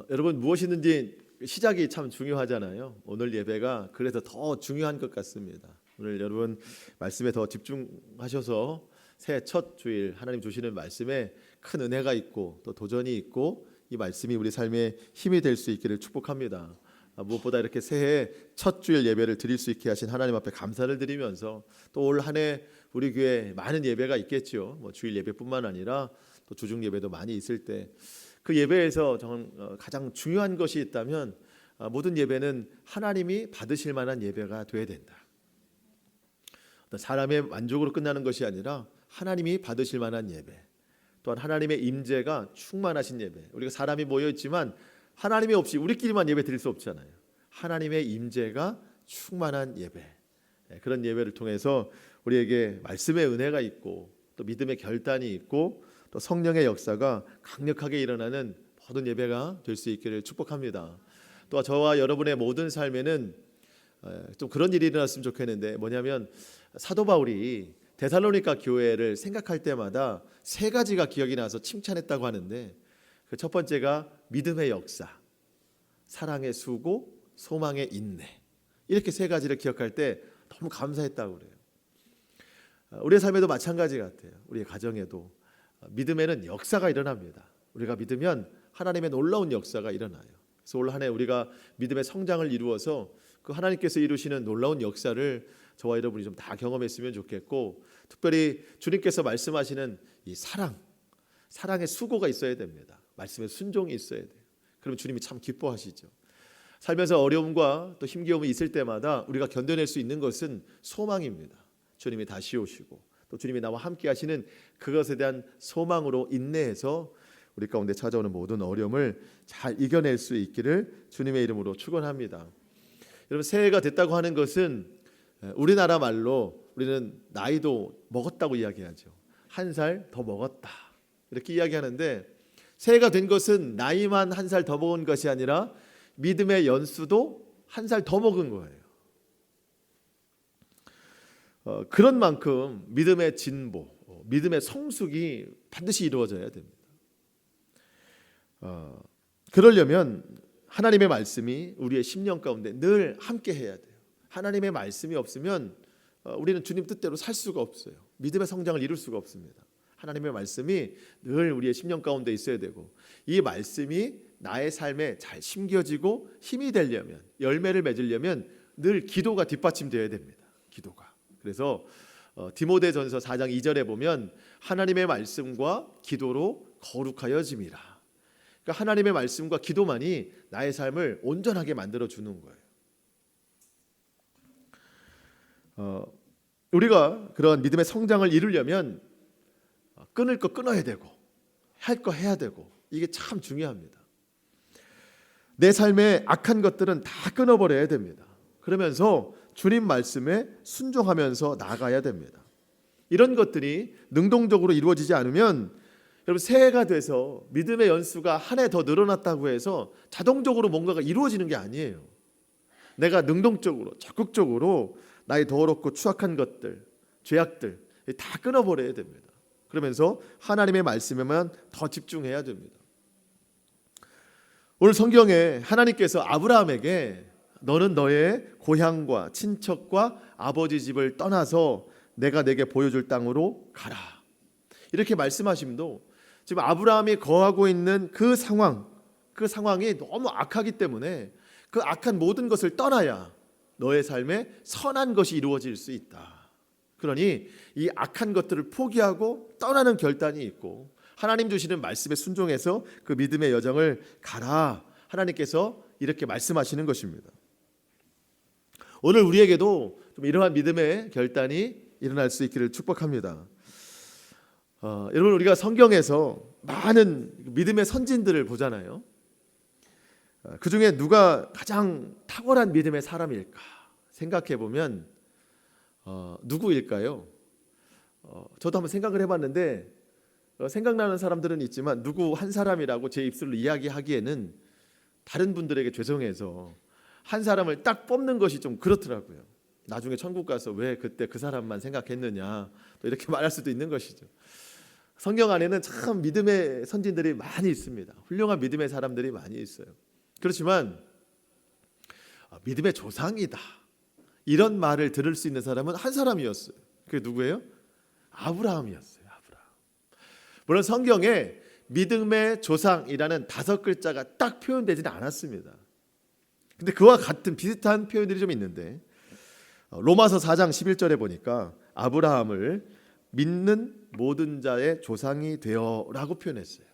여러분 무엇이든지 시작이 참 중요하잖아요. 오늘 예배가 그래서 더 중요한 것 같습니다. 오늘 여러분 말씀에 더 집중하셔서 새해 첫 주일 하나님 주시는 말씀에 큰 은혜가 있고 또 도전이 있고 이 말씀이 우리 삶에 힘이 될 수 있기를 축복합니다. 무엇보다 이렇게 새해 첫 주일 예배를 드릴 수 있게 하신 하나님 앞에 감사를 드리면서 또 올 한 해 우리 교회 많은 예배가 있겠죠. 주일 예배뿐만 아니라 또 주중 예배도 많이 있을 때 그 예배에서 가장 중요한 것이 있다면 모든 예배는 하나님이 받으실 만한 예배가 되어야 된다. 어떤 사람의 만족으로 끝나는 것이 아니라 하나님이 받으실 만한 예배, 또한 하나님의 임재가 충만하신 예배. 우리가 사람이 모여 있지만 하나님이 없이 우리끼리만 예배 드릴 수 없잖아요. 하나님의 임재가 충만한 예배, 그런 예배를 통해서 우리에게 말씀의 은혜가 있고 또 믿음의 결단이 있고 또 성령의 역사가 강력하게 일어나는 모든 예배가 될 수 있기를 축복합니다. 또 저와 여러분의 모든 삶에는 좀 그런 일이 일어났으면 좋겠는데, 뭐냐면 사도 바울이 데살로니가 교회를 생각할 때마다 세 가지가 기억이 나서 칭찬했다고 하는데, 그 첫 번째가 믿음의 역사, 사랑의 수고, 소망의 인내, 이렇게 세 가지를 기억할 때 너무 감사했다고 그래요. 우리의 삶에도 마찬가지 같아요. 우리의 가정에도 믿음에는 역사가 일어납니다. 우리가 믿으면 하나님의 놀라운 역사가 일어나요. 그래서 올 한 해 우리가 믿음의 성장을 이루어서 그 하나님께서 이루시는 놀라운 역사를 저와 여러분이 좀 다 경험했으면 좋겠고, 특별히 주님께서 말씀하시는 이 사랑의 수고가 있어야 됩니다. 말씀의 순종이 있어야 돼요. 그러면 주님이 참 기뻐하시죠. 살면서 어려움과 또 힘겨움이 있을 때마다 우리가 견뎌낼 수 있는 것은 소망입니다. 주님이 다시 오시고 또 주님이 나와 함께 하시는 그것에 대한 소망으로 인내해서 우리 가운데 찾아오는 모든 어려움을 잘 이겨낼 수 있기를 주님의 이름으로 축원합니다. 여러분, 새해가 됐다고 하는 것은 우리나라 말로 우리는 나이도 먹었다고 이야기하죠. 한 살 더 먹었다, 이렇게 이야기하는데, 새해가 된 것은 나이만 한 살 더 먹은 것이 아니라 믿음의 연수도 한 살 더 먹은 거예요. 그런 만큼 믿음의 진보, 믿음의 성숙이 반드시 이루어져야 됩니다. 그러려면 하나님의 말씀이 우리의 심령 가운데 늘 함께 해야 돼요. 하나님의 말씀이 없으면 우리는 주님 뜻대로 살 수가 없어요. 믿음의 성장을 이룰 수가 없습니다. 하나님의 말씀이 늘 우리의 심령 가운데 있어야 되고, 이 말씀이 나의 삶에 잘 심겨지고 힘이 되려면, 열매를 맺으려면 늘 기도가 뒷받침되어야 됩니다. 기도가. 그래서 디모데전서 4장 2절에 보면 하나님의 말씀과 기도로 거룩하여짐이라. 그러니까 하나님의 말씀과 기도만이 나의 삶을 온전하게 만들어 주는 거예요. 우리가 그런 믿음의 성장을 이루려면 끊을 거 끊어야 되고 할 거 해야 되고, 이게 참 중요합니다. 내 삶의 악한 것들은 다 끊어버려야 됩니다. 그러면서 주님 말씀에 순종하면서 나아가야 됩니다. 이런 것들이 능동적으로 이루어지지 않으면, 여러분, 새해가 돼서 믿음의 연수가 한 해 더 늘어났다고 해서 자동적으로 뭔가가 이루어지는 게 아니에요. 내가 능동적으로 적극적으로 나의 더럽고 추악한 것들, 죄악들 다 끊어버려야 됩니다. 그러면서 하나님의 말씀에만 더 집중해야 됩니다. 오늘 성경에 하나님께서 아브라함에게 너는 너의 고향과 친척과 아버지 집을 떠나서 내가 내게 보여줄 땅으로 가라, 이렇게 말씀하심도 지금 아브라함이 거하고 있는 그 상황이 너무 악하기 때문에 그 악한 모든 것을 떠나야 너의 삶에 선한 것이 이루어질 수 있다. 그러니 이 악한 것들을 포기하고 떠나는 결단이 있고, 하나님 주시는 말씀에 순종해서 그 믿음의 여정을 가라, 하나님께서 이렇게 말씀하시는 것입니다. 오늘 우리에게도 좀 이러한 믿음의 결단이 일어날 수 있기를 축복합니다. 여러분, 우리가 성경에서 많은 믿음의 선진들을 보잖아요. 그 중에 누가 가장 탁월한 믿음의 사람일까 생각해 보면 누구일까요? 저도 한번 생각을 해봤는데 생각나는 사람들은 있지만 누구 한 사람이라고 제 입술로 이야기하기에는 다른 분들에게 죄송해서 한 사람을 딱 뽑는 것이 좀 그렇더라고요. 나중에 천국 가서 왜 그때 그 사람만 생각했느냐 또 이렇게 말할 수도 있는 것이죠. 성경 안에는 참 믿음의 선진들이 많이 있습니다. 훌륭한 믿음의 사람들이 많이 있어요. 그렇지만 믿음의 조상이다, 이런 말을 들을 수 있는 사람은 한 사람이었어요. 그게 누구예요? 아브라함이었어요. 아브라함. 물론 성경에 믿음의 조상이라는 5글자가 딱 표현되지는 않았습니다. 근데 그와 같은 비슷한 표현들이 좀 있는데, 로마서 4장 11절에 보니까 아브라함을 믿는 모든 자의 조상이 되어라고 표현했어요.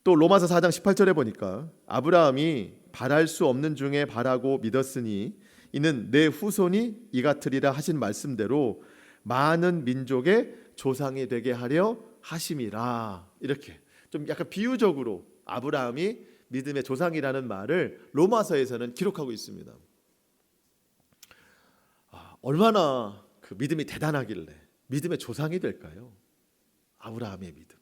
또 로마서 4장 18절에 보니까 아브라함이 바랄 수 없는 중에 바라고 믿었으니 이는 내 후손이 이 같으리라 하신 말씀대로 많은 민족의 조상이 되게 하려 하심이라. 이렇게 좀 약간 비유적으로 아브라함이 믿음의 조상이라는 말을 로마서에서는 기록하고 있습니다. 얼마나 그 믿음이 대단하길래 믿음의 조상이 될까요? 아브라함의 믿음.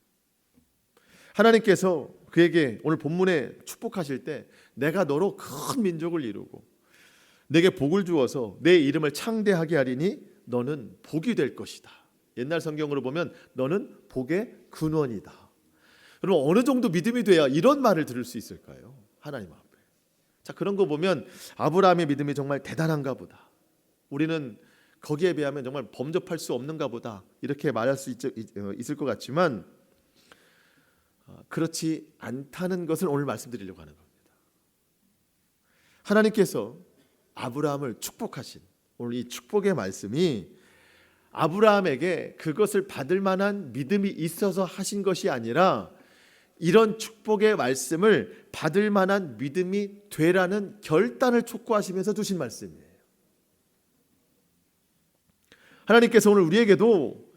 하나님께서 그에게 오늘 본문에 축복하실 때 내가 너로 큰 민족을 이루고 내게 복을 주어서 내 이름을 창대하게 하리니 너는 복이 될 것이다. 옛날 성경으로 보면 너는 복의 근원이다. 여러분, 어느 정도 믿음이 돼야 이런 말을 들을 수 있을까요? 하나님 앞에. 자, 그런 거 보면 아브라함의 믿음이 정말 대단한가 보다. 우리는 거기에 비하면 정말 범접할 수 없는가 보다, 이렇게 말할 수 있을 것 같지만 그렇지 않다는 것을 오늘 말씀드리려고 하는 겁니다. 하나님께서 아브라함을 축복하신 오늘 이 축복의 말씀이 아브라함에게 그것을 받을 만한 믿음이 있어서 하신 것이 아니라 이런 축복의 말씀을 받을 만한 믿음이 되라는 결단을 촉구하시면서 주신 말씀이에요. 하나님께서 오늘 우리에게도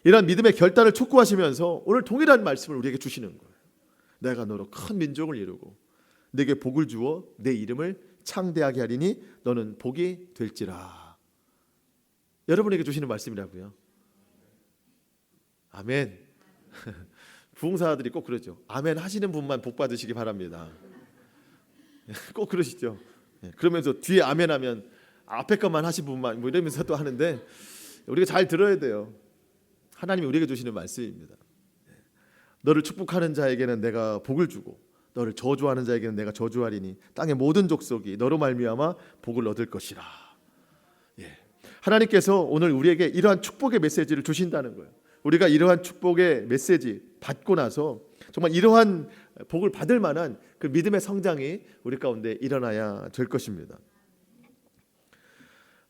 이런 믿음의 결단을 촉구하시면서 오늘 동일한 말씀을 우리에게 주시는 거예요. 내가 너로 큰 민족을 이루고 내게 복을 주어 내 이름을 창대하게 하리니 너는 복이 될지라. 여러분에게 주시는 말씀이라고요. 아멘. 부흥사들이 꼭 그러죠. 아멘 하시는 분만 복 받으시기 바랍니다. 꼭 그러시죠. 그러면서 뒤에 아멘 하면 앞에 것만 하신 분만 뭐 이러면서 또 하는데, 우리가 잘 들어야 돼요. 하나님이 우리에게 주시는 말씀입니다. 너를 축복하는 자에게는 내가 복을 주고 너를 저주하는 자에게는 내가 저주하리니 땅의 모든 족속이 너로 말미암아 복을 얻을 것이라. 하나님께서 오늘 우리에게 이러한 축복의 메시지를 주신다는 거예요. 우리가 이러한 축복의 메시지 받고 나서 정말 이러한 복을 받을 만한 그 믿음의 성장이 우리 가운데 일어나야 될 것입니다.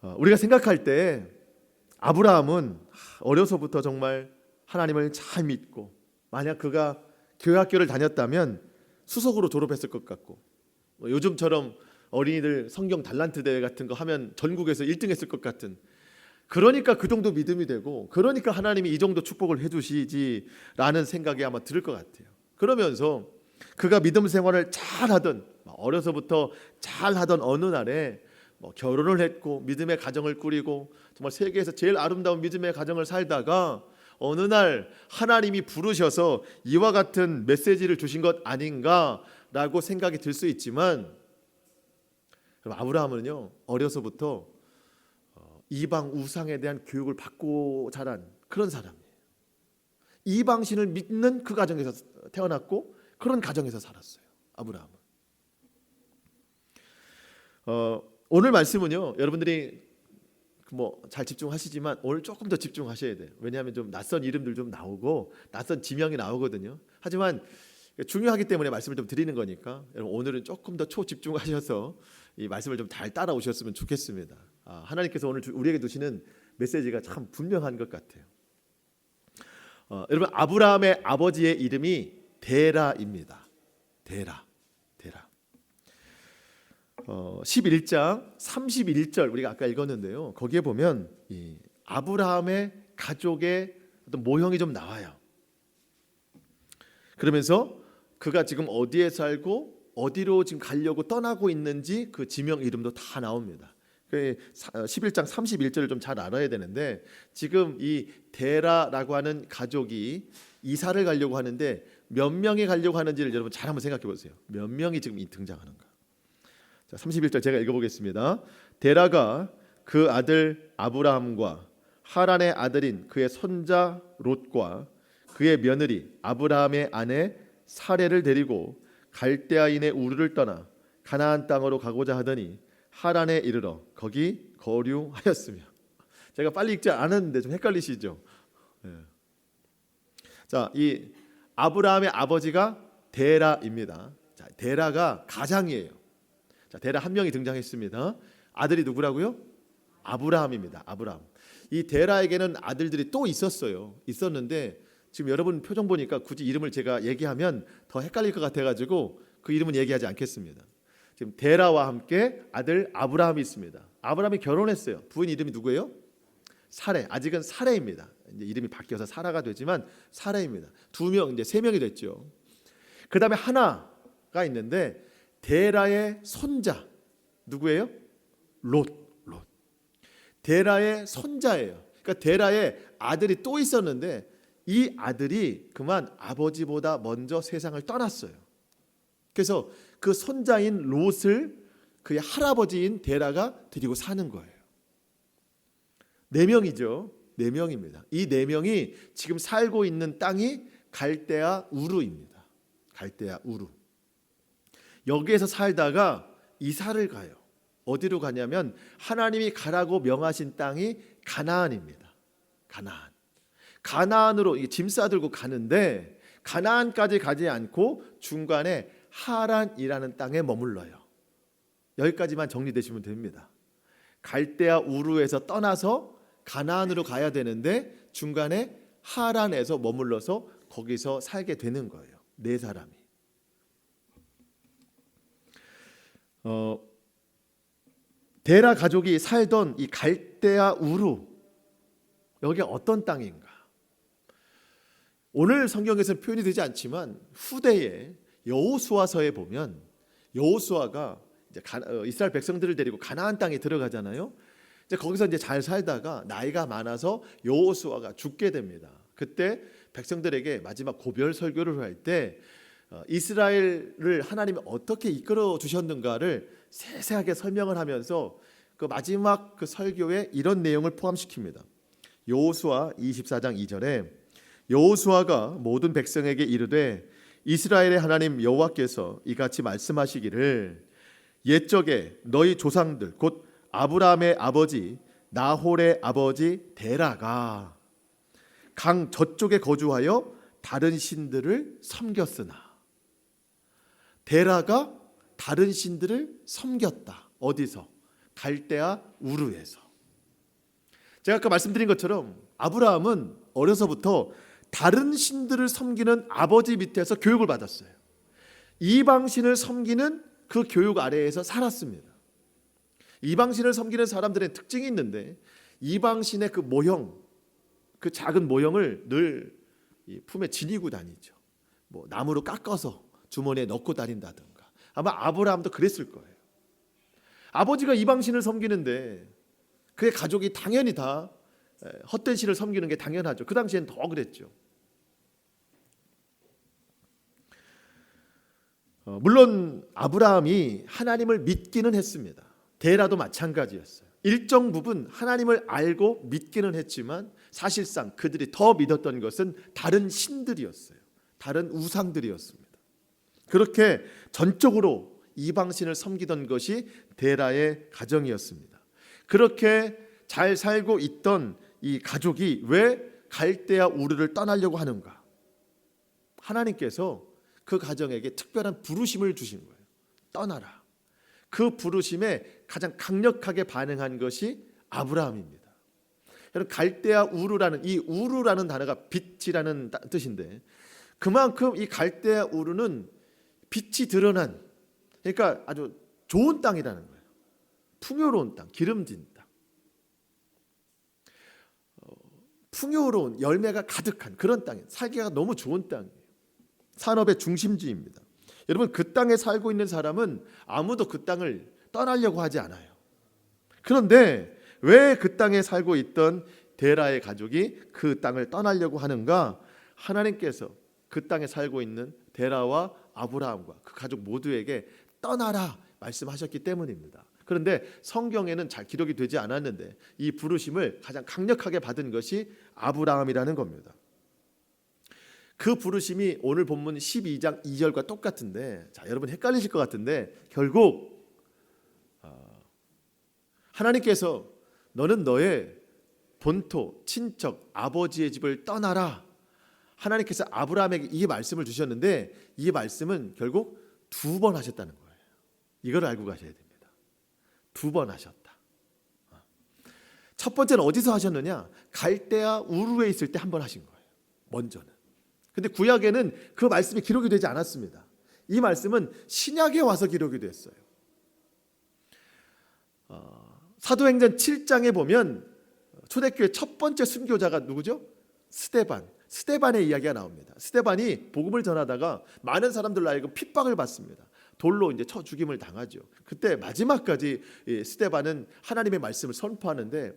우리가 생각할 때 아브라함은 어려서부터 정말 하나님을 잘 믿고, 만약 그가 교회학교를 다녔다면 수석으로 졸업했을 것 같고, 요즘처럼 어린이들 성경 달란트 대회 같은 거 하면 전국에서 1등 했을 것 같은, 그러니까 그 정도 믿음이 되고, 그러니까 하나님이 이 정도 축복을 해주시지라는 생각이 아마 들을 것 같아요. 그러면서 그가 믿음 생활을 잘하던, 어려서부터 잘하던 어느 날에 결혼을 했고 믿음의 가정을 꾸리고 정말 세계에서 제일 아름다운 믿음의 가정을 살다가 어느 날 하나님이 부르셔서 이와 같은 메시지를 주신 것 아닌가라고 생각이 들 수 있지만, 아브라함은요 어려서부터 이방 우상에 대한 교육을 받고 자란 그런 사람이에요. 이방신을 믿는 그 가정에서 태어났고 그런 가정에서 살았어요. 아브라함은. 오늘 말씀은요 여러분들이 잘 집중하시지만 오늘 조금 더 집중하셔야 돼요. 왜냐하면 좀 낯선 이름들 좀 나오고 낯선 지명이 나오거든요. 하지만 중요하기 때문에 말씀을 좀 드리는 거니까 여러분 오늘은 조금 더 초집중하셔서 이 말씀을 좀 잘 따라오셨으면 좋겠습니다. 하나님께서 오늘 우리에게 주시는 메시지가 참 분명한 것 같아요. 여러분, 아브라함의 아버지의 이름이 데라입니다. 데라. 11장 31절 우리가 아까 읽었는데요. 거기에 보면 이 아브라함의 가족의 어떤 모형이 좀 나와요. 그러면서 그가 지금 어디에 살고 어디로 지금 가려고 떠나고 있는지 그 지명 이름도 다 나옵니다. 11장 31절을 좀 잘 알아야 되는데, 지금 이 데라라고 하는 가족이 이사를 가려고 하는데 몇 명이 가려고 하는지를 여러분 잘 한번 생각해 보세요. 몇 명이 지금 등장하는가. 자, 31절 제가 읽어보겠습니다. 데라가 그 아들 아브라함과 하란의 아들인 그의 손자 롯과 그의 며느리 아브라함의 아내 사레를 데리고 갈대아인의 우르를 떠나 가나안 땅으로 가고자 하더니 하란에 이르러 거기 거류하였으며. 제가 빨리 읽지 않았는데 좀 헷갈리시죠? 자, 이 아브라함의 아버지가 데라입니다. 자, 데라가 가장이에요. 자, 데라 한 명이 등장했습니다. 아들이 누구라고요? 아브라함입니다. 아브라함. 이 데라에게는 아들들이 또 있었는데 지금 여러분 표정 보니까 굳이 이름을 제가 얘기하면 더 헷갈릴 것 같아가지고 그 이름은 얘기하지 않겠습니다. 지금 데라와 함께 아들 아브라함이 있습니다. 아브라함이 결혼했어요. 부인 이름이 누구예요? 사레. 아직은 사레입니다. 이제 이름이 바뀌어서 사라가 되지만 사레입니다. 두 명, 이제 세 명이 됐죠. 그 다음에 하나가 있는데 데라의 손자 누구예요? 롯. 데라의 손자예요. 그러니까 데라의 아들이 또 있었는데 이 아들이 그만 아버지보다 먼저 세상을 떠났어요. 그래서 그 손자인 롯을 그의 할아버지인 데라가 데리고 사는 거예요. 4명이죠. 4명입니다. 이 4명이 지금 살고 있는 땅이 갈대아 우르입니다. 갈대아 우르. 여기에서 살다가 이사를 가요. 어디로 가냐면 하나님이 가라고 명하신 땅이 가나안입니다. 가나안으로 짐 싸들고 가는데 가나안까지 가지 않고 중간에 하란이라는 땅에 머물러요. 여기까지만 정리되시면 됩니다. 갈대아 우르에서 떠나서 가나안으로 가야 되는데 중간에 하란에서 머물러서 거기서 살게 되는 거예요. 4사람이. 데라 가족이 살던 이 갈대아 우르, 여기가 어떤 땅인가? 오늘 성경에서는 표현이 되지 않지만 후대에 여호수아서에 보면 여호수아가 이제 이스라엘 백성들을 데리고 가나안 땅에 들어가잖아요. 이제 거기서 이제 잘 살다가 나이가 많아서 여호수아가 죽게 됩니다. 그때 백성들에게 마지막 고별 설교를 할 때 이스라엘을 하나님이 어떻게 이끌어 주셨는가를 세세하게 설명을 하면서 그 마지막 그 설교에 이런 내용을 포함시킵니다. 여호수아 24장 2절에 여호수아가 모든 백성에게 이르되 이스라엘의 하나님 여호와께서 이같이 말씀하시기를 옛적에 너희 조상들 곧 아브라함의 아버지 나홀의 아버지 데라가 강 저쪽에 거주하여 다른 신들을 섬겼으나. 데라가 다른 신들을 섬겼다. 어디서? 갈대아 우르에서. 제가 아까 말씀드린 것처럼 아브라함은 어려서부터 다른 신들을 섬기는 아버지 밑에서 교육을 받았어요. 이방신을 섬기는 그 교육 아래에서 살았습니다. 이방신을 섬기는 사람들의 특징이 있는데 이방신의 그 모형, 그 작은 모형을 늘 품에 지니고 다니죠. 뭐 나무로 깎아서 주머니에 넣고 다닌다든가. 아마 아브라함도 그랬을 거예요. 아버지가 이방신을 섬기는데 그의 가족이 당연히 다 헛된 신을 섬기는 게 당연하죠. 그 당시엔 더 그랬죠. 물론 아브라함이 하나님을 믿기는 했습니다. 데라도 마찬가지였어요. 일정 부분 하나님을 알고 믿기는 했지만 사실상 그들이 더 믿었던 것은 다른 신들이었어요. 다른 우상들이었습니다. 그렇게 전적으로 이방신을 섬기던 것이 데라의 가정이었습니다. 그렇게 잘 살고 있던 이 가족이 왜 갈대아 우르를 떠나려고 하는가? 하나님께서 그 가정에게 특별한 부르심을 주신 거예요. 떠나라. 그 부르심에 가장 강력하게 반응한 것이 아브라함입니다. 여러분, 갈대아 우르라는 이 우르라는 단어가 빛이라는 뜻인데 그만큼 이 갈대아 우르는 빛이 드러난, 그러니까 아주 좋은 땅이라는 거예요. 풍요로운 땅, 기름진 땅, 풍요로운 열매가 가득한 그런 땅이에요. 살기가 너무 좋은 땅이에요. 산업의 중심지입니다. 여러분, 그 땅에 살고 있는 사람은 아무도 그 땅을 떠나려고 하지 않아요. 그런데 왜 그 땅에 살고 있던 데라의 가족이 그 땅을 떠나려고 하는가? 하나님께서 그 땅에 살고 있는 데라와 아브라함과 그 가족 모두에게 떠나라 말씀하셨기 때문입니다. 그런데 성경에는 잘 기록이 되지 않았는데 이 부르심을 가장 강력하게 받은 것이 아브라함이라는 겁니다. 그 부르심이 오늘 본문 12장 2절과 똑같은데, 자, 여러분 헷갈리실 것 같은데 결국 하나님께서 너는 너의 본토, 친척, 아버지의 집을 떠나라. 하나님께서 아브라함에게 이 말씀을 주셨는데 이 말씀은 결국 2번 하셨다는 거예요. 이걸 알고 가셔야 됩니다. 2번 하셨다. 첫 번째는 어디서 하셨느냐? 갈대아 우르에 있을 때 한 번 하신 거예요. 먼저는. 근데 구약에는 그 말씀이 기록이 되지 않았습니다. 이 말씀은 신약에 와서 기록이 됐어요. 사도행전 7장에 보면 초대교회 첫 번째 순교자가 누구죠? 스데반의 이야기가 나옵니다. 스데반이 복음을 전하다가 많은 사람들로 하여금 핍박을 받습니다. 돌로 이제 쳐 죽임을 당하죠. 그때 마지막까지 스데반은 하나님의 말씀을 선포하는데,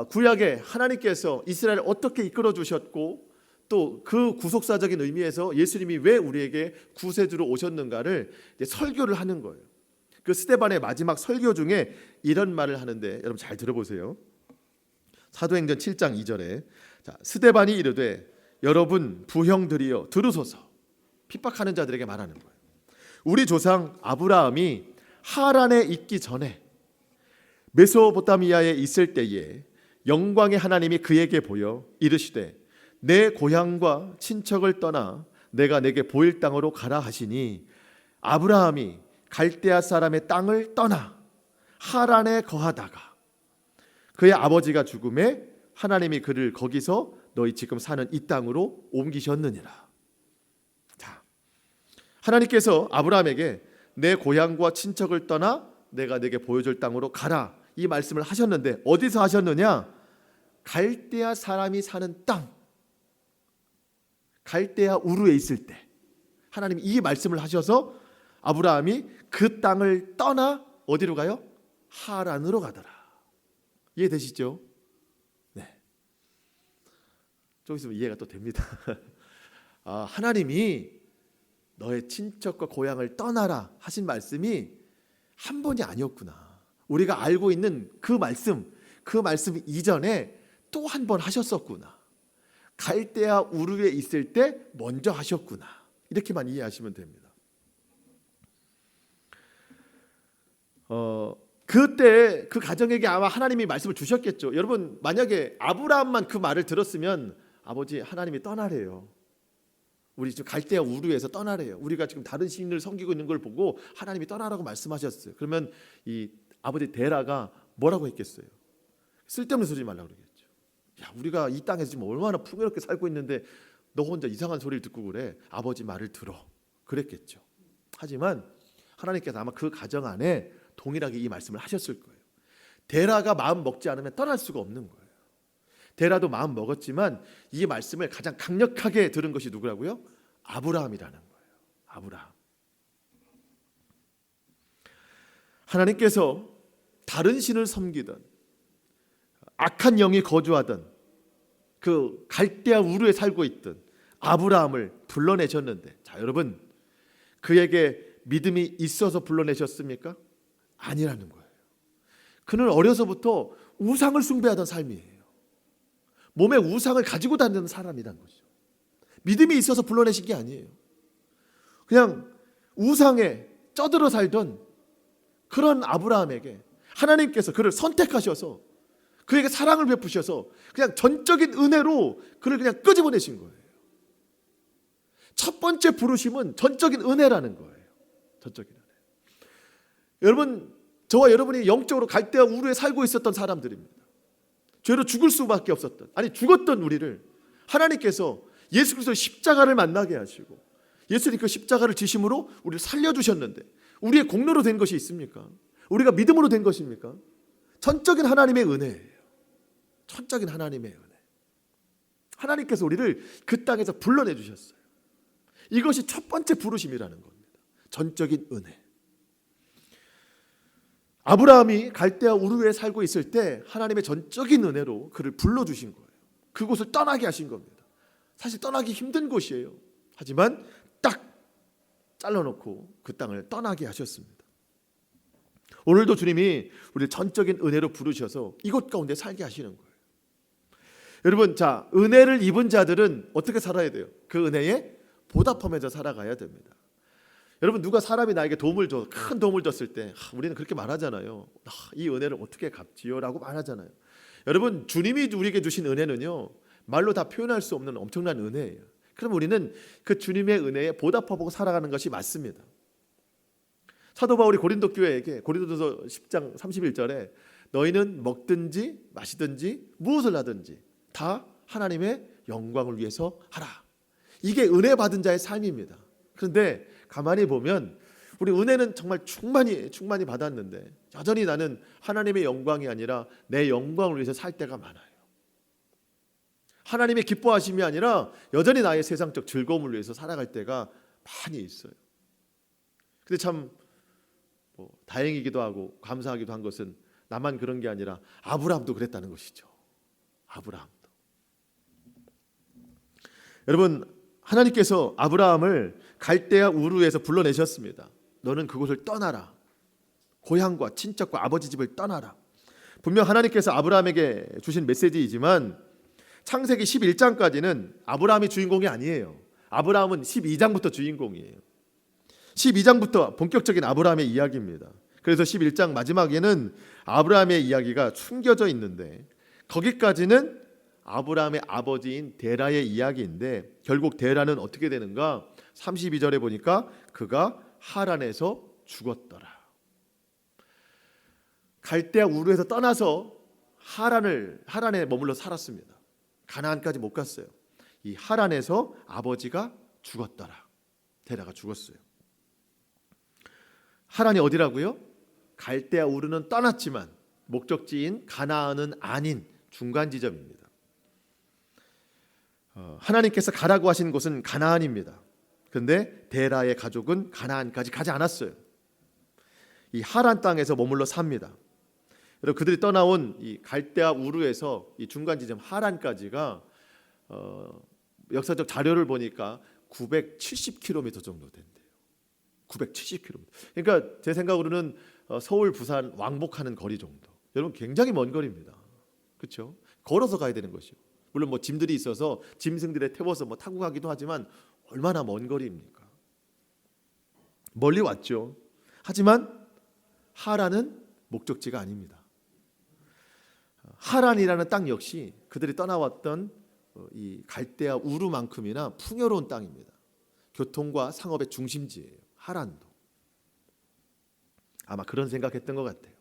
구약에 하나님께서 이스라엘을 어떻게 이끌어 주셨고 또 그 구속사적인 의미에서 예수님이 왜 우리에게 구세주로 오셨는가를 이제 설교를 하는 거예요. 그 스데반의 마지막 설교 중에 이런 말을 하는데 여러분 잘 들어보세요. 사도행전 7장 2절에 자, 스데반이 이르되 여러분 부형들이여 들으소서. 핍박하는 자들에게 말하는 거예요. 우리 조상 아브라함이 하란에 있기 전에 메소포타미아에 있을 때에 영광의 하나님이 그에게 보여 이르시되 내 고향과 친척을 떠나 내가 내게 보일 땅으로 가라 하시니 아브라함이 갈대아 사람의 땅을 떠나 하란에 거하다가 그의 아버지가 죽음에 하나님이 그를 거기서 너희 지금 사는 이 땅으로 옮기셨느니라. 자, 하나님께서 아브라함에게 내 고향과 친척을 떠나 내가 내게 보여줄 땅으로 가라 이 말씀을 하셨는데 어디서 하셨느냐? 갈대아 사람이 사는 땅, 갈대아 우르에 있을 때 하나님이 이 말씀을 하셔서 아브라함이 그 땅을 떠나 어디로 가요? 하란으로 가더라. 이해되시죠? 네. 좀 있으면 이해가 또 됩니다. 하나님이 너의 친척과 고향을 떠나라 하신 말씀이 한 번이 아니었구나. 우리가 알고 있는 그 말씀 이전에 또 한 번 하셨었구나. 갈대아 우르에 있을 때 먼저 하셨구나. 이렇게만 이해하시면 됩니다. 그때 그 가정에게 아마 하나님이 말씀을 주셨겠죠. 여러분 만약에 아브라함만 그 말을 들었으면 아버지 하나님이 떠나래요. 우리 지금 갈대아 우르에서 떠나래요. 우리가 지금 다른 신을 섬기고 있는 걸 보고 하나님이 떠나라고 말씀하셨어요. 그러면 이 아버지 데라가 뭐라고 했겠어요? 쓸데없는 소리 말라고 그러겠죠. 야, 우리가 이 땅에서 지금 얼마나 풍요롭게 살고 있는데 너 혼자 이상한 소리를 듣고 그래. 아버지 말을 들어. 그랬겠죠. 하지만 하나님께서 아마 그 가정 안에 동일하게 이 말씀을 하셨을 거예요. 데라가 마음 먹지 않으면 떠날 수가 없는 거예요. 데라도 마음 먹었지만 이 말씀을 가장 강력하게 들은 것이 누구라고요? 아브라함이라는 거예요. 아브라함. 하나님께서 다른 신을 섬기던 악한 영이 거주하던 그 갈대아 우르에 살고 있던 아브라함을 불러내셨는데, 자 여러분 그에게 믿음이 있어서 불러내셨습니까? 아니라는 거예요. 그는 어려서부터 우상을 숭배하던 삶이에요. 몸에 우상을 가지고 다니는 사람이란 거죠. 믿음이 있어서 불러내신 게 아니에요. 그냥 우상에 쩌들어 살던 그런 아브라함에게 하나님께서 그를 선택하셔서 그에게 사랑을 베푸셔서 그냥 전적인 은혜로 그를 그냥 끄집어내신 거예요. 첫 번째 부르심은 전적인 은혜라는 거예요. 전적인 은혜. 여러분, 저와 여러분이 영적으로 갈대아 우르에 살고 있었던 사람들입니다. 죄로 죽을 수밖에 없었던, 아니 죽었던 우리를 하나님께서 예수 그리스도의 십자가를 만나게 하시고 예수님 그 십자가를 지심으로 우리를 살려주셨는데 우리의 공로로 된 것이 있습니까? 우리가 믿음으로 된 것입니까? 전적인 하나님의 은혜예요. 전적인 하나님의 은혜. 하나님께서 우리를 그 땅에서 불러내 주셨어요. 이것이 첫 번째 부르심이라는 겁니다. 전적인 은혜. 아브라함이 갈대아 우르에 살고 있을 때 하나님의 전적인 은혜로 그를 불러주신 거예요. 그곳을 떠나게 하신 겁니다. 사실 떠나기 힘든 곳이에요. 하지만 딱 잘라놓고 그 땅을 떠나게 하셨습니다. 오늘도 주님이 우리를 전적인 은혜로 부르셔서 이곳 가운데 살게 하시는 거예요. 여러분, 자, 은혜를 입은 자들은 어떻게 살아야 돼요? 그 은혜에 보답하면서 살아가야 됩니다. 여러분, 누가 사람이 나에게 큰 도움을 줬을 때 우리는 그렇게 말하잖아요. 이 은혜를 어떻게 갚지요? 라고 말하잖아요. 여러분, 주님이 우리에게 주신 은혜는요, 말로 다 표현할 수 없는 엄청난 은혜예요. 그럼 우리는 그 주님의 은혜에 보답하고 살아가는 것이 맞습니다. 사도 바울이 고린도 교회에게 고린도전서 10장 31절에 너희는 먹든지 마시든지 무엇을 하든지 다 하나님의 영광을 위해서 하라. 이게 은혜 받은 자의 삶입니다. 그런데 가만히 보면 우리 은혜는 정말 충만히 받았는데 여전히 나는 하나님의 영광이 아니라 내 영광을 위해서 살 때가 많아요. 하나님의 기뻐하심이 아니라 여전히 나의 세상적 즐거움을 위해서 살아갈 때가 많이 있어요. 근데 참 다행이기도 하고 감사하기도 한 것은 나만 그런 게 아니라 아브라함도 그랬다는 것이죠. 아브라함도. 여러분, 하나님께서 아브라함을 갈대아 우르에서 불러내셨습니다. 너는 그곳을 떠나라. 고향과 친척과 아버지 집을 떠나라. 분명 하나님께서 아브라함에게 주신 메시지이지만 창세기 11장까지는 아브라함이 주인공이 아니에요. 아브라함은 12장부터 주인공이에요. 12장부터 본격적인 아브라함의 이야기입니다. 그래서 11장 마지막에는 아브라함의 이야기가 숨겨져 있는데 거기까지는 아브라함의 아버지인 데라의 이야기인데 결국 데라는 어떻게 되는가? 32절에 보니까 그가 하란에서 죽었더라. 갈대아 우르에서 떠나서 하란에 머물러 살았습니다. 가나안까지 못 갔어요. 이 하란에서 아버지가 죽었더라. 데라가 죽었어요. 하란이 어디라고요? 갈대아 우르는 떠났지만 목적지인 가나안은 아닌 중간 지점입니다. 하나님께서 가라고 하신 곳은 가나안입니다. 그런데 데라의 가족은 가나안까지 가지 않았어요. 이 하란 땅에서 머물러 삽니다. 그리고 그들이 떠나온 이 갈대아 우르에서 이 중간 지점 하란까지가 역사적 자료를 보니까 970km 정도 된대요. 970km. 그러니까 제 생각으로는 서울 부산 왕복하는 거리 정도. 여러분 굉장히 먼 거리입니다. 그렇죠? 걸어서 가야 되는 것이요. 물론 짐들이 있어서 짐승들에 태워서 타고 가기도 하지만 얼마나 먼 거리입니까? 멀리 왔죠. 하지만 하란은 목적지가 아닙니다. 하란이라는 땅 역시 그들이 떠나왔던 이 갈대아 우르만큼이나 풍요로운 땅입니다. 교통과 상업의 중심지예요. 하란도. 아마 그런 생각했던 것 같아요.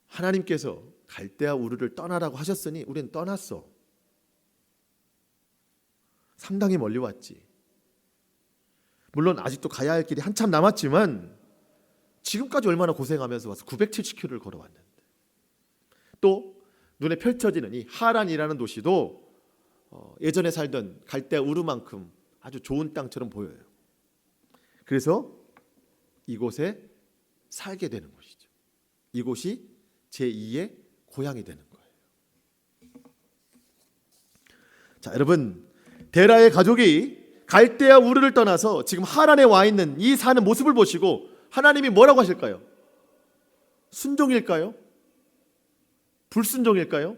하나님께서 갈대아 우르를 떠나라고 하셨으니 우리는 떠났어. 상당히 멀리 왔지. 물론 아직도 가야 할 길이 한참 남았지만 지금까지 얼마나 고생하면서 와서 970km를 걸어왔는데 또 눈에 펼쳐지는 이 하란이라는 도시도 예전에 살던 갈대아 우르만큼 아주 좋은 땅처럼 보여요. 그래서 이곳에 살게 되는 것이죠. 이곳이 제2의 고향이 되는 거예요. 자, 여러분, 데라의 가족이 갈대아 우르를 떠나서 지금 하란에 와 있는 이 사는 모습을 보시고 하나님이 뭐라고 하실까요? 순종일까요? 불순종일까요?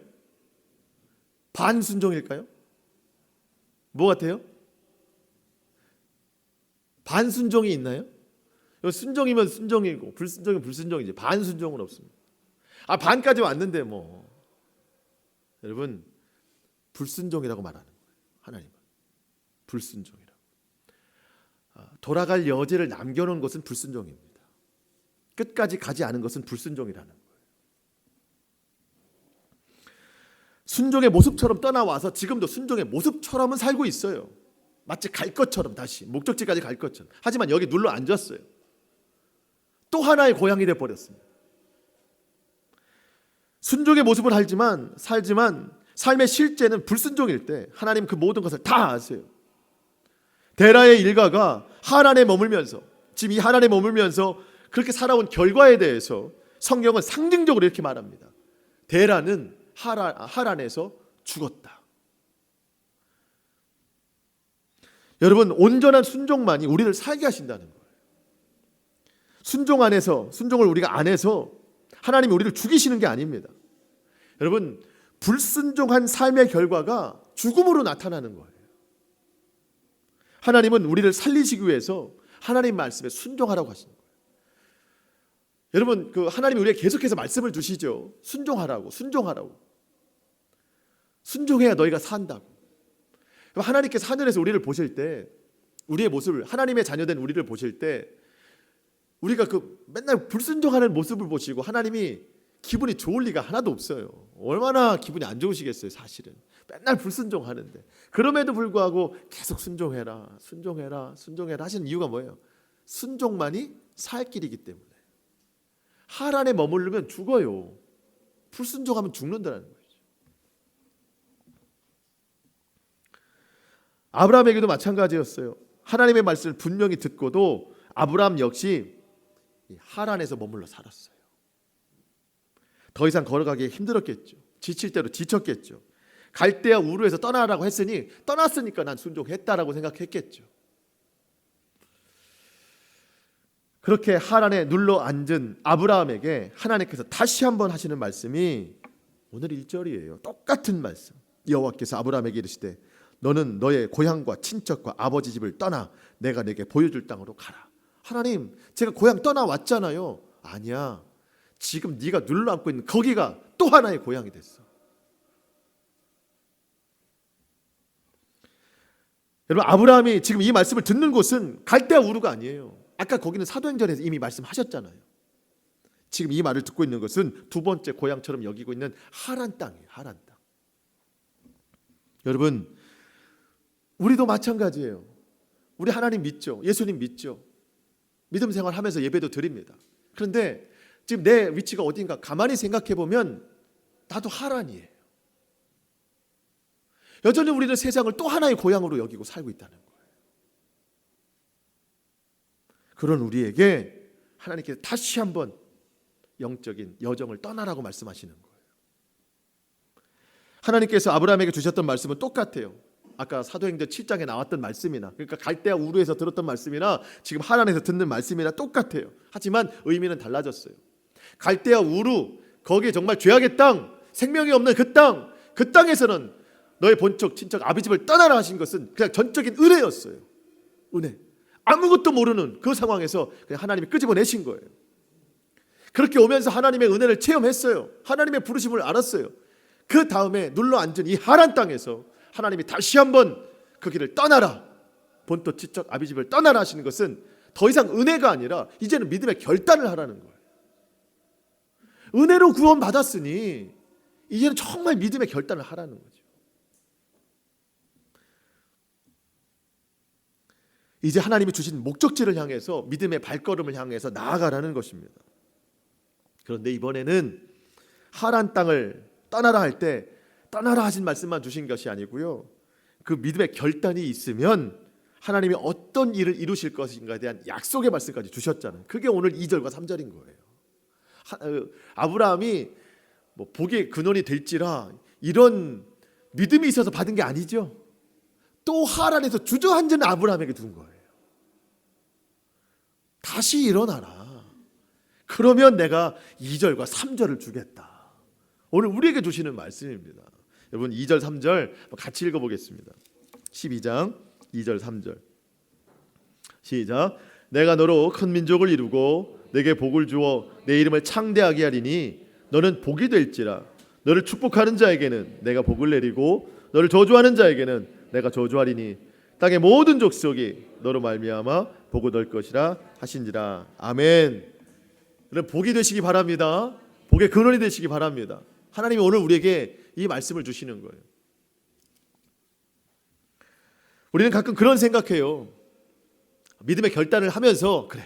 반순종일까요? 뭐 같아요? 반순종이 있나요? 순종이면 순종이고 불순종이면 불순종이지 반순종은 없습니다. 반까지 왔는데 여러분 불순종이라고 말하는 거예요. 하나님은 불순종이라고. 돌아갈 여지를 남겨놓은 것은 불순종입니다. 끝까지 가지 않은 것은 불순종이라는 거예요. 순종의 모습처럼 떠나와서 지금도 순종의 모습처럼은 살고 있어요. 마치 갈 것처럼 다시 목적지까지 갈 것처럼. 하지만 여기 눌러 앉았어요. 또 하나의 고향이 되어버렸습니다. 순종의 모습을 살지만 삶의 실제는 불순종일 때 하나님 그 모든 것을 다 아세요. 데라의 일가가 하란에 머물면서 지금 이 하란에 머물면서 그렇게 살아온 결과에 대해서 성경은 상징적으로 이렇게 말합니다. 데라는 하란에서 죽었다. 여러분 온전한 순종만이 우리를 살게 하신다는 거예요. 순종을 우리가 안 해서 하나님이 우리를 죽이시는 게 아닙니다. 여러분, 불순종한 삶의 결과가 죽음으로 나타나는 거예요. 하나님은 우리를 살리시기 위해서 하나님 말씀에 순종하라고 하시는 거예요. 여러분, 하나님이 우리에게 계속해서 말씀을 주시죠. 순종하라고. 순종해야 너희가 산다고. 하나님께서 하늘에서 우리를 보실 때, 우리의 모습을, 하나님의 자녀된 우리를 보실 때, 우리가 맨날 불순종하는 모습을 보시고 하나님이 기분이 좋을 리가 하나도 없어요. 얼마나 기분이 안 좋으시겠어요, 사실은. 맨날 불순종하는데. 그럼에도 불구하고 계속 순종해라 하시는 이유가 뭐예요? 순종만이 살 길이기 때문에. 하란에 머무르면 죽어요. 불순종하면 죽는다는 거예요. 아브라함에게도 마찬가지였어요. 하나님의 말씀을 분명히 듣고도 아브라함 역시 하란에서 머물러 살았어요. 더 이상 걸어가기 힘들었겠죠. 지칠 대로 지쳤겠죠. 갈대아 우르에서 떠나라고 했으니 떠났으니까 난 순종했다라고 생각했겠죠. 그렇게 하란에 눌러 앉은 아브라함에게 하나님께서 다시 한번 하시는 말씀이 오늘 1절이에요. 똑같은 말씀. 여호와께서 아브라함에게 이르시되 너는 너의 고향과 친척과 아버지 집을 떠나 내가 내게 보여줄 땅으로 가라. 하나님, 제가 고향 떠나왔잖아요. 아니야. 지금 네가 눌러 앉고 있는 거기가 또 하나의 고향이 됐어. 여러분, 아브라함이 지금 이 말씀을 듣는 곳은 갈대아 우르가 아니에요. 아까 거기는 사도행전에서 이미 말씀하셨잖아요. 지금 이 말을 듣고 있는 것은 두 번째 고향처럼 여기고 있는 하란 땅이에요. 하란 땅. 여러분, 우리도 마찬가지예요. 우리 하나님 믿죠. 예수님 믿죠. 믿음 생활하면서 예배도 드립니다. 그런데 지금 내 위치가 어딘가 가만히 생각해 보면 나도 하란이에요. 여전히 우리는 세상을 또 하나의 고향으로 여기고 살고 있다는 거예요. 그런 우리에게 하나님께서 다시 한번 영적인 여정을 떠나라고 말씀하시는 거예요. 하나님께서 아브라함에게 주셨던 말씀은 똑같아요. 아까 사도행전 7장에 나왔던 말씀이나, 그러니까 갈대아 우르에서 들었던 말씀이나 지금 하란에서 듣는 말씀이나 똑같아요. 하지만 의미는 달라졌어요. 갈대아 우르, 거기에 정말 죄악의 땅, 생명이 없는 그 땅에서는 너의 본척 친척 아비집을 떠나라 하신 것은 그냥 전적인 은혜였어요. 은혜. 아무것도 모르는 그 상황에서 그냥 하나님이 끄집어내신 거예요. 그렇게 오면서 하나님의 은혜를 체험했어요. 하나님의 부르심을 알았어요. 그 다음에 눌러 앉은 이 하란 땅에서 하나님이 다시 한번 그 길을 떠나라, 본토 친척 아비집을 떠나라 하시는 것은 더 이상 은혜가 아니라 이제는 믿음의 결단을 하라는 거예요. 은혜로 구원받았으니 이제는 정말 믿음의 결단을 하라는 거죠. 이제 하나님이 주신 목적지를 향해서 믿음의 발걸음을 향해서 나아가라는 것입니다. 그런데 이번에는 하란 땅을 떠나라 할 때 떠나라 하신 말씀만 주신 것이 아니고요, 그 믿음의 결단이 있으면 하나님이 어떤 일을 이루실 것인가에 대한 약속의 말씀까지 주셨잖아요. 그게 오늘 2절과 3절인 거예요. 아브라함이 복의 근원이 될지라 이런 믿음이 있어서 받은 게 아니죠. 또 하란에서 주저앉은 아브라함에게 둔 거예요. 다시 일어나라. 그러면 내가 2절과 3절을 주겠다. 오늘 우리에게 주시는 말씀입니다. 여러분, 2절 3절 같이 읽어보겠습니다. 12장 2절 3절 시작. 내가 너로 큰 민족을 이루고 내게 복을 주어 내 이름을 창대하게 하리니 너는 복이 될지라. 너를 축복하는 자에게는 내가 복을 내리고 너를 저주하는 자에게는 내가 저주하리니 땅의 모든 족속이 너로 말미암아 복을 얻을 것이라 하신지라. 아멘. 여러분, 복이 되시기 바랍니다. 복의 근원이 되시기 바랍니다. 하나님이 오늘 우리에게 이 말씀을 주시는 거예요. 우리는 가끔 그런 생각해요. 믿음의 결단을 하면서 그래,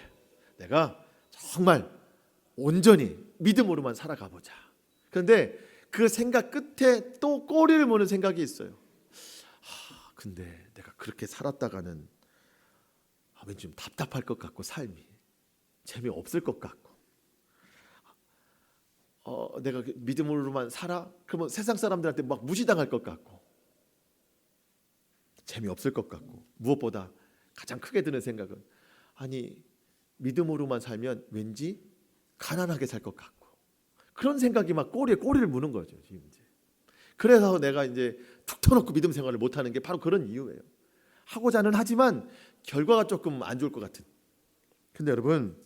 내가 정말 온전히 믿음으로만 살아가 보자. 그런데 그 생각 끝에 또 꼬리를 무는 생각이 있어요. 근데 내가 그렇게 살았다가는 왠지 좀 답답할 것 같고, 삶이 재미없을 것 같고, 내가 믿음으로만 살아? 그러면 세상 사람들한테 막 무시당할 것 같고, 재미없을 것 같고, 무엇보다 가장 크게 드는 생각은, 아니 믿음으로만 살면 왠지 가난하게 살 것 같고 그런 생각이 막 꼬리에 꼬리를 무는 거죠. 지금 이제. 그래서 내가 이제 툭 터놓고 믿음 생활을 못하는 게 바로 그런 이유예요. 하고자는 하지만 결과가 조금 안 좋을 것 같은. 근데 여러분,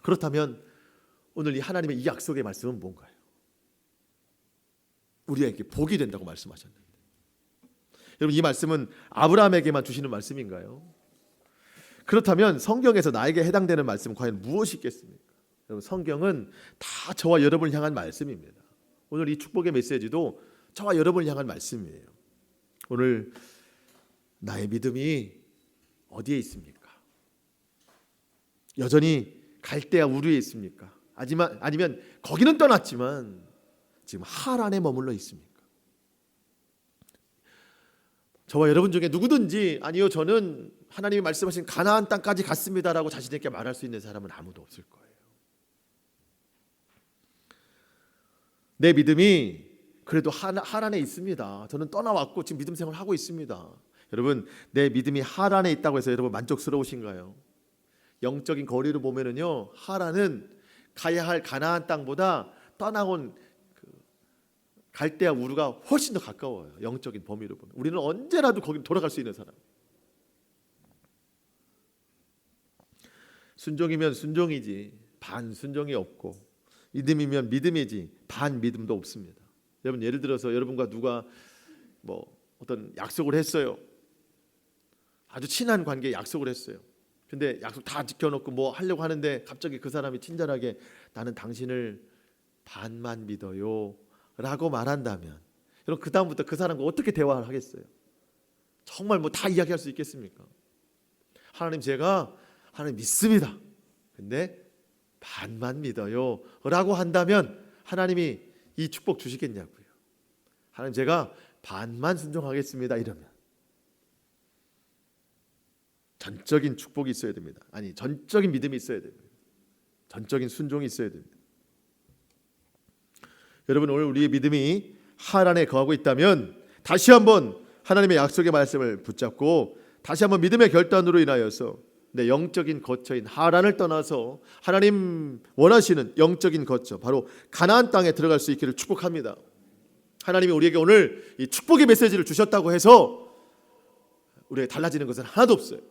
그렇다면 오늘 이 하나님의 이 약속의 말씀은 뭔가요? 우리에게 복이 된다고 말씀하셨는데, 여러분 이 말씀은 아브라함에게만 주시는 말씀인가요? 그렇다면 성경에서 나에게 해당되는 말씀은 과연 무엇이 있겠습니까? 여러분, 성경은 다 저와 여러분을 향한 말씀입니다. 오늘 이 축복의 메시지도 저와 여러분을 향한 말씀이에요. 오늘 나의 믿음이 어디에 있습니까? 여전히 갈대아 우르에 있습니까? 아니면 거기는 떠났지만 지금 하란에 머물러 있습니까? 저와 여러분 중에 누구든지 아니요 저는 하나님이 말씀하신 가나안 땅까지 갔습니다라고 자신있게 말할 수 있는 사람은 아무도 없을 거예요. 내 믿음이 그래도 하란에 있습니다. 저는 떠나왔고 지금 믿음 생활을 하고 있습니다. 여러분, 내 믿음이 하란에 있다고 해서 여러분 만족스러우신가요? 영적인 거리로 보면은요, 하란은 가야 할 가나안 땅보다 떠나온 갈대아 우르가 훨씬 더 가까워요. 영적인 범위로 보면 우리는 언제라도 거기로 돌아갈 수 있는 사람. 순종이면 순종이지 반 순종이 없고, 믿음이면 믿음이지 반 믿음도 없습니다. 여러분, 예를 들어서 여러분과 누가 뭐 어떤 약속을 했어요. 아주 친한 관계에 약속을 했어요. 근데 약속 다 지켜놓고 뭐 하려고 하는데 갑자기 그 사람이 친절하게 나는 당신을 반만 믿어요 라고 말한다면, 여러분 그 다음부터 그 사람과 어떻게 대화를 하겠어요? 정말 뭐 다 이야기할 수 있겠습니까? 하나님, 제가 하나님 믿습니다. 근데 반만 믿어요 라고 한다면 하나님이 이 축복 주시겠냐고요. 하나님, 제가 반만 순종하겠습니다 이러면 전적인 축복이 있어야 됩니다. 아니, 전적인 믿음이 있어야 됩니다. 전적인 순종이 있어야 됩니다. 여러분, 오늘 우리의 믿음이 하란에 거하고 있다면 다시 한번 하나님의 약속의 말씀을 붙잡고 다시 한번 믿음의 결단으로 인하여서 내 영적인 거처인 하란을 떠나서 하나님 원하시는 영적인 거처, 바로 가나안 땅에 들어갈 수 있기를 축복합니다. 하나님이 우리에게 오늘 이 축복의 메시지를 주셨다고 해서 우리에게 달라지는 것은 하나도 없어요.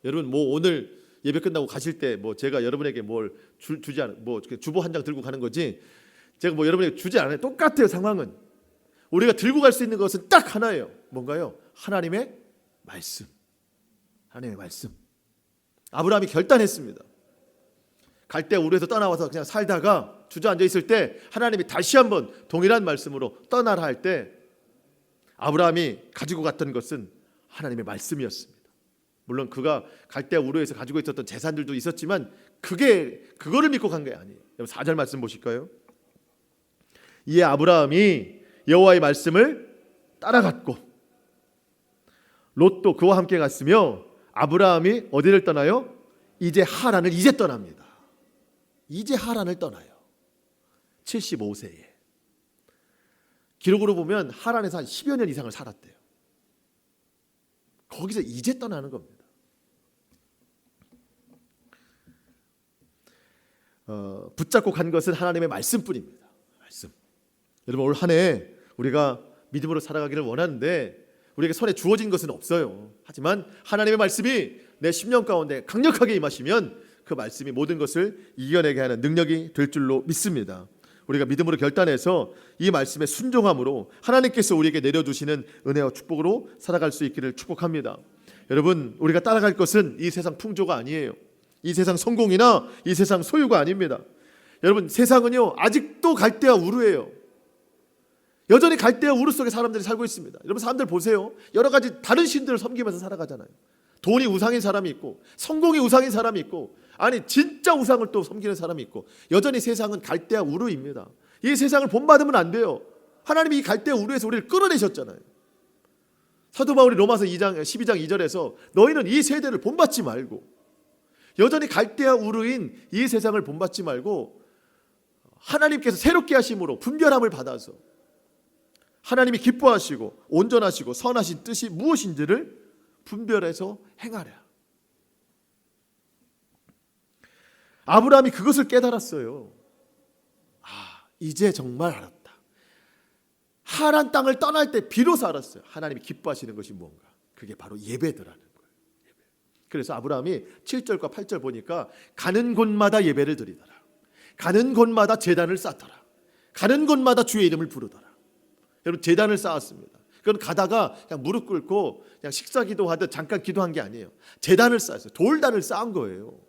여러분, 뭐 오늘 예배 끝나고 가실 때 뭐 제가 여러분에게 뭘 주지 않, 뭐 주보 한 장 들고 가는 거지, 제가 뭐 여러분에게 주지 않아요. 똑같아요. 상황은 우리가 들고 갈 수 있는 것은 딱 하나예요. 뭔가요? 하나님의 말씀. 하나님의 말씀. 아브라함이 결단했습니다. 갈대아 우르에서 떠나와서 그냥 살다가 주저앉아 있을 때 하나님이 다시 한번 동일한 말씀으로 떠나라 할 때 아브라함이 가지고 갔던 것은 하나님의 말씀이었습니다. 물론 그가 갈대아 우르에서 가지고 있었던 재산들도 있었지만 그거를 믿고 간 게 아니에요. 4절 말씀 보실까요? 이에 아브라함이 여호와의 말씀을 따라갔고 롯도 그와 함께 갔으며, 아브라함이 어디를 떠나요? 이제 하란을 이제 떠납니다. 이제 하란을 떠나요. 75세에. 기록으로 보면 하란에서 한 10여 년 이상을 살았대요. 거기서 이제 떠나는 겁니다. 붙잡고 간 것은 하나님의 말씀뿐입니다. 말씀. 여러분, 올 한 해 우리가 믿음으로 살아가기를 원하는데 우리에게 손에 주어진 것은 없어요. 하지만 하나님의 말씀이 내 심령 가운데 강력하게 임하시면 그 말씀이 모든 것을 이겨내게 하는 능력이 될 줄로 믿습니다. 우리가 믿음으로 결단해서 이 말씀에 순종함으로 하나님께서 우리에게 내려주시는 은혜와 축복으로 살아갈 수 있기를 축복합니다. 여러분, 우리가 따라갈 것은 이 세상 풍조가 아니에요. 이 세상 성공이나 이 세상 소유가 아닙니다. 여러분, 세상은요 아직도 갈대아 우르예요. 여전히 갈대아 우르 속에 사람들이 살고 있습니다. 여러분, 사람들 보세요. 여러 가지 다른 신들을 섬기면서 살아가잖아요. 돈이 우상인 사람이 있고, 성공이 우상인 사람이 있고, 아니 진짜 우상을 또 섬기는 사람이 있고, 여전히 세상은 갈대아 우르입니다. 이 세상을 본받으면 안 돼요. 하나님이 이 갈대아 우르에서 우리를 끌어내셨잖아요. 사도 바울이 로마서 12장 2절에서 너희는 이 세대를 본받지 말고, 여전히 갈대아 우르인 이 세상을 본받지 말고 하나님께서 새롭게 하심으로 분별함을 받아서 하나님이 기뻐하시고 온전하시고 선하신 뜻이 무엇인지를 분별해서 행하라. 아브라함이 그것을 깨달았어요. 이제 정말 알았다. 하란 땅을 떠날 때 비로소 알았어요. 하나님이 기뻐하시는 것이 뭔가. 그게 바로 예배더라는 거예요. 예배. 그래서 아브라함이 7절과 8절 보니까 가는 곳마다 예배를 드리더라. 가는 곳마다 제단을 쌓더라. 가는 곳마다 주의 이름을 부르더라. 여러분, 제단을 쌓았습니다. 그건 가다가 그냥 무릎 꿇고 그냥 식사 기도하듯 잠깐 기도한 게 아니에요. 제단을 쌓았어요. 돌단을 쌓은 거예요.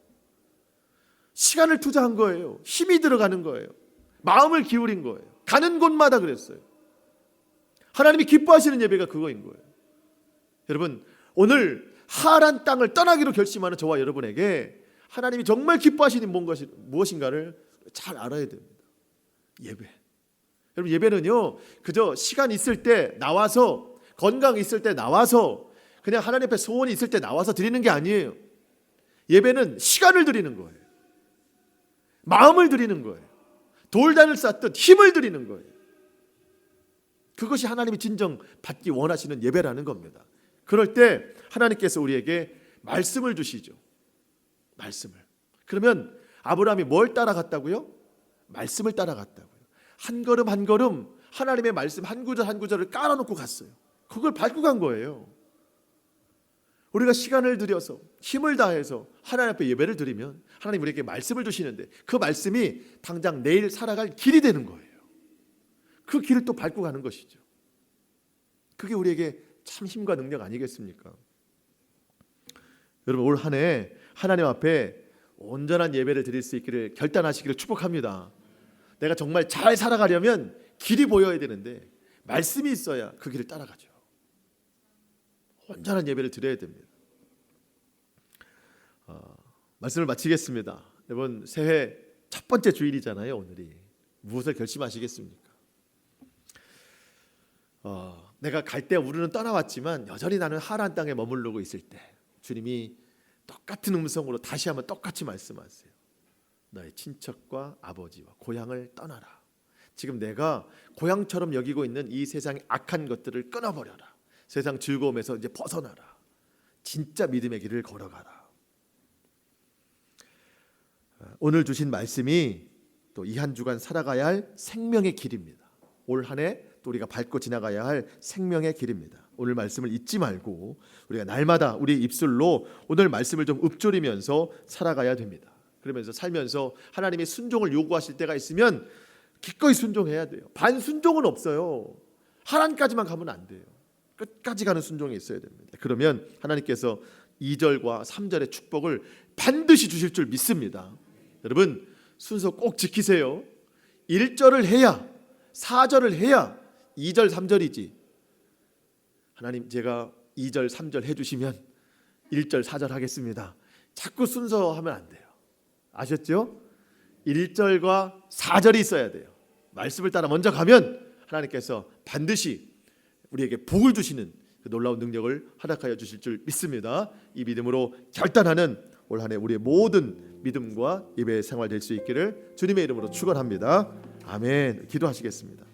시간을 투자한 거예요. 힘이 들어가는 거예요. 마음을 기울인 거예요. 가는 곳마다 그랬어요. 하나님이 기뻐하시는 예배가 그거인 거예요. 여러분, 오늘 하란 땅을 떠나기로 결심하는 저와 여러분에게 하나님이 정말 기뻐하시는 무엇인가를 잘 알아야 됩니다. 예배. 여러분, 예배는요, 그저 시간 있을 때 나와서, 건강 있을 때 나와서, 그냥 하나님 앞에 소원이 있을 때 나와서 드리는 게 아니에요. 예배는 시간을 드리는 거예요. 마음을 드리는 거예요. 돌단을 쌓듯 힘을 드리는 거예요. 그것이 하나님이 진정 받기 원하시는 예배라는 겁니다. 그럴 때 하나님께서 우리에게 말씀을 주시죠. 말씀을. 그러면 아브라함이 뭘 따라갔다고요? 말씀을 따라갔다고요. 한 걸음 한 걸음 하나님의 말씀 한 구절 한 구절을 깔아놓고 갔어요. 그걸 밟고 간 거예요. 우리가 시간을 들여서 힘을 다해서 하나님 앞에 예배를 드리면 하나님 우리에게 말씀을 주시는데 그 말씀이 당장 내일 살아갈 길이 되는 거예요. 그 길을 또 밟고 가는 것이죠. 그게 우리에게 참 힘과 능력 아니겠습니까? 여러분, 올 한 해 하나님 앞에 온전한 예배를 드릴 수 있기를 결단하시기를 축복합니다. 내가 정말 잘 살아가려면 길이 보여야 되는데 말씀이 있어야 그 길을 따라가죠. 온전한 예배를 드려야 됩니다. 말씀을 마치겠습니다. 여러분, 새해 첫 번째 주일이잖아요. 오늘이 무엇을 결심하시겠습니까? 내가 갈 때 우리는 떠나왔지만 여전히 나는 하란 땅에 머무르고 있을 때 주님이 똑같은 음성으로 다시 한번 똑같이 말씀하세요. 너의 친척과 아버지와 고향을 떠나라. 지금 내가 고향처럼 여기고 있는 이 세상의 악한 것들을 끊어버려라. 세상 즐거움에서 이제 벗어나라. 진짜 믿음의 길을 걸어가라. 오늘 주신 말씀이 또 이 한 주간 살아가야 할 생명의 길입니다. 올 한 해 또 우리가 밟고 지나가야 할 생명의 길입니다. 오늘 말씀을 잊지 말고 우리가 날마다 우리 입술로 오늘 말씀을 좀 읊조리면서 살아가야 됩니다. 그러면서 살면서 하나님이 순종을 요구하실 때가 있으면 기꺼이 순종해야 돼요. 반순종은 없어요. 하나님까지만 가면 안 돼요. 끝까지 가는 순종이 있어야 됩니다. 그러면 하나님께서 2절과 3절의 축복을 반드시 주실 줄 믿습니다. 여러분, 순서 꼭 지키세요. 1절을 해야 4절을 해야 2절 3절이지. 하나님, 제가 2절 3절 해주시면 1절 4절 하겠습니다. 자꾸 순서하면 안 돼요. 아셨죠? 1절과 4절이 있어야 돼요. 말씀을 따라 먼저 가면 하나님께서 반드시 우리에게 복을 주시는 그 놀라운 능력을 허락하여 주실 줄 믿습니다. 이 믿음으로 결단하는 올 한 해 우리의 모든 믿음과 예배 생활 될 수 있기를 주님의 이름으로 축원합니다. 아멘. 기도하시겠습니다.